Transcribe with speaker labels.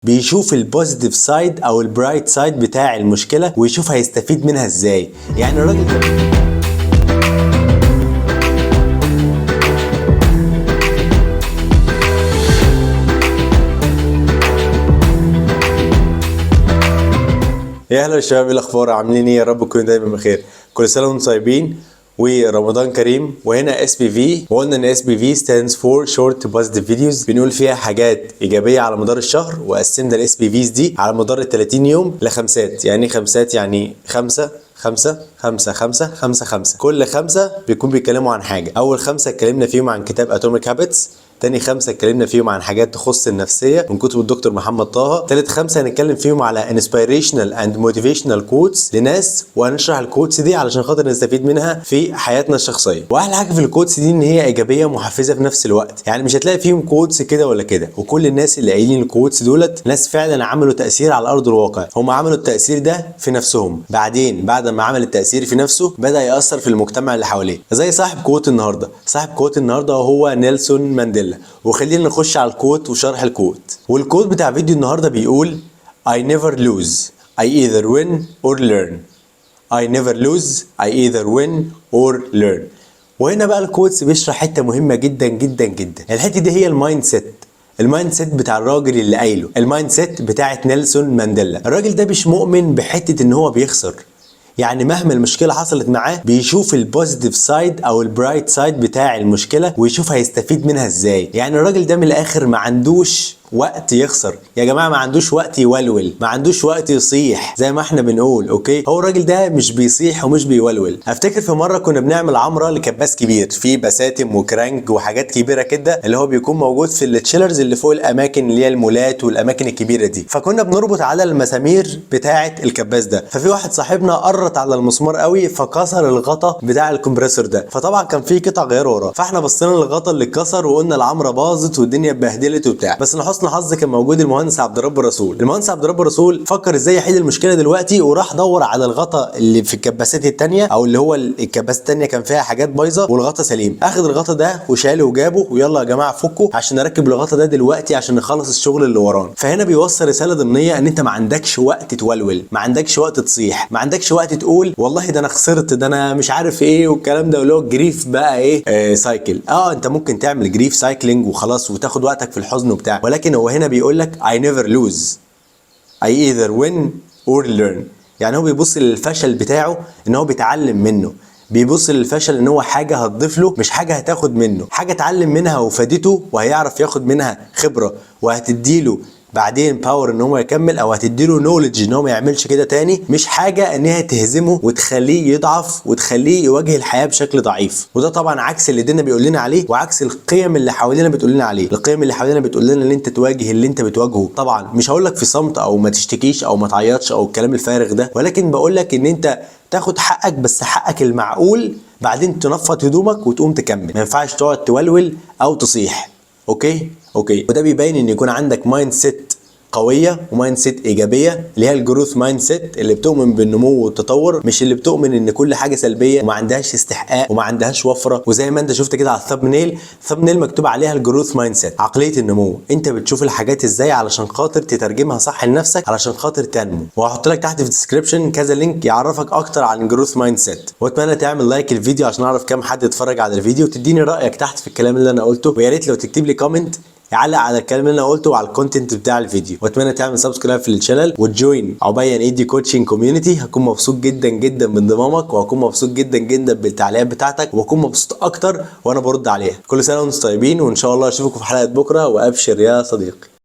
Speaker 1: بيشوف البوزيتيف سايد او البرايت سايد بتاع المشكله ويشوف هيستفيد منها ازاي. يعني الراجل يا اهلا الشباب، ايه الاخبار؟ عاملين ايه؟ يا رب تكونوا دايما بخير. كل سنه وانتم طيبين ورمضان كريم. وهنا اس بي في، وقلنا ان اس بي في stands for short positive videos، بنقول فيها حاجات ايجابيه على مدار الشهر، وقسمنا الاس بي فيز دي على مدار ال 30 يوم لخمسات. يعني خمسات يعني خمسه خمسة خمسة خمسة خمسة خمسة، كل خمسة بيكون بيتكلموا عن حاجة. أول خمسة اتكلمنا فيهم عن كتاب اتوميك هابتس، تاني خمسة اتكلمنا فيهم عن حاجات تخص النفسية من كتب الدكتور محمد طه، تالت خمسة هنتكلم فيهم على inspirational and motivational quotes لناس، وهنشرح الكوتس دي علشان خاطر نستفيد منها في حياتنا الشخصية. واحلى حاجة في الكوتس دي ان هي ايجابية ومحفزة في نفس الوقت. يعني مش هتلاقي فيهم كوتس كده ولا كده، وكل الناس اللي قايلين الكوتس دولت ناس فعلا عملوا تأثير على ارض الواقع. هم عملوا التأثير ده في نفسهم، بعدين بعد ما عمل التأثير في نفسه بدأ يأثر في المجتمع اللي حواليه. زي صاحب كوت النهارده، صاحب كوت النهارده هو نيلسون مانديلا. وخلينا نخش على الكوت وشرح الكوت. والكوت بتاع فيديو النهارده بيقول I never lose, I either win or learn. I never lose, I either win or learn. وهنا بقى الكوتس بيشرح حته مهمه جدا جدا جدا. الحته دي هي المايند سيت. المايند سيت بتاع الراجل اللي قايله، المايند سيت بتاعت نيلسون مانديلا. الراجل ده مش مؤمن بحته ان هو بيخسر. يعني مهما المشكله حصلت معاه بيشوف البوزيتيف سايد او البرايت سايد بتاع المشكله ويشوف هيستفيد منها ازاي. يعني الراجل ده من الاخر ما عندوش وقت يخسر يا جماعه، ما عندوش وقت يولول، ما عندوش وقت يصيح زي ما احنا بنقول. اوكي، هو الراجل ده مش بيصيح ومش بيولول. افتكر في مره كنا بنعمل عمره لكباس كبير فيه بساتم وكرانج وحاجات كبيره كده، اللي هو بيكون موجود في التشيلرز اللي فوق الاماكن اللي هي المولات والاماكن الكبيره دي. فكنا بنربط على المسامير بتاعه الكباس ده، ففي واحد صاحبنا قرط على المسمار قوي فكسر الغطا بتاع الكمبريسور ده. فطبعا كان في قطع غيار وراه، فاحنا بصينا للغطا اللي اتكسر وقلنا العمره باظت والدنيا اتبهدلت وبتاع. بس لحسن حظ كان موجود المهندس عبد الرب الرسول. المهندس عبد الرب الرسول فكر ازاي يحل المشكله دلوقتي، وراح دور على الغطا اللي في الكباسات الثانيه، او اللي هو الكباسات الثانيه كان فيها حاجات بايظه والغطا سليم. اخذ الغطا ده وشاله وجابه، ويلا يا جماعه فكوا عشان نركب الغطا ده دلوقتي عشان نخلص الشغل اللي ورانا. فهنا بيوصل رساله ضمنيه ان انت ما عندكش وقت تولول، ما عندكش وقت تصيح، ما عندكش وقت تقول والله ده انا خسرت، ده انا مش عارف ايه والكلام ده، اللي هو جريف بقى ايه سايكل. انت ممكن تعمل جريف سايكلينج وخلاص وتاخد وقتك في الحزن وبتاع، ولكن هو هنا بيقول لك I never lose, I either win or learn. يعني هو بيبص للفشل بتاعه ان هو بيتعلم منه، بيبص للفشل ان هو حاجه هتضيف له مش حاجه هتاخد منه، حاجه اتعلم منها وفادته وهيعرف ياخد منها خبره وهتديله بعدين باور ان هو يكمل، او هتديله نوليدج ان هو ما يعملش كده تاني. مش حاجه ان هي تهزمه وتخليه يضعف وتخليه يواجه الحياه بشكل ضعيف. وده طبعا عكس اللي ديننا بيقول لنا عليه، وعكس القيم اللي حوالينا بتقول لنا عليه. القيم اللي حوالينا بتقول لنا ان انت تواجه اللي انت بتواجهه. طبعا مش هقول لك في صمت او ما تشتكيش او ما تعيطش او الكلام الفارغ ده، ولكن بقول لك ان انت تاخد حقك، بس حقك المعقول، بعدين تنفض هدومك وتقوم تكمل. ما ينفعش تقعد تولول او تصيح. اوكي. وده بيبين ان يكون عندك مايند سيت قويه ومايند سيت ايجابيه، اللي هي الجروث مايند سيت، اللي بتؤمن بالنمو والتطور، مش اللي بتؤمن ان كل حاجه سلبيه وما عندهاش استحقاق وما عندهاش وفره. وزي ما انت شفت كده على الثامبنيل مكتوب عليها الجروث مايند سيت، عقليه النمو. انت بتشوف الحاجات ازاي علشان خاطر تترجمها صح لنفسك علشان خاطر تنمو. وهحط لك تحت في الديسكربشن كذا لينك يعرفك اكتر عن الجروث مايند سيت. واتمنى تعمل لايك الفيديو عشان اعرف كام حد اتفرج على الفيديو، وتديني رايك تحت في الكلام اللي انا قلته. ويا ريت لو تكتب لي كومنت يعلق على الكلام اللي انا قلته وعلى الكونتنت بتاع الفيديو. واتمنى تعمل سبسكرايب في الشانل وتجوين عبين ايدي كوتشنج كوميونتي. هكون مبسوط جدا جدا بانضمامك، وهكون مبسوط جدا جدا بالتعليقات بتاعتك، وهكون مبسوط اكتر وانا برد عليها. كل سنه وانتم طيبين، وان شاء الله اشوفكم في حلقه بكره، وابشر يا صديقي.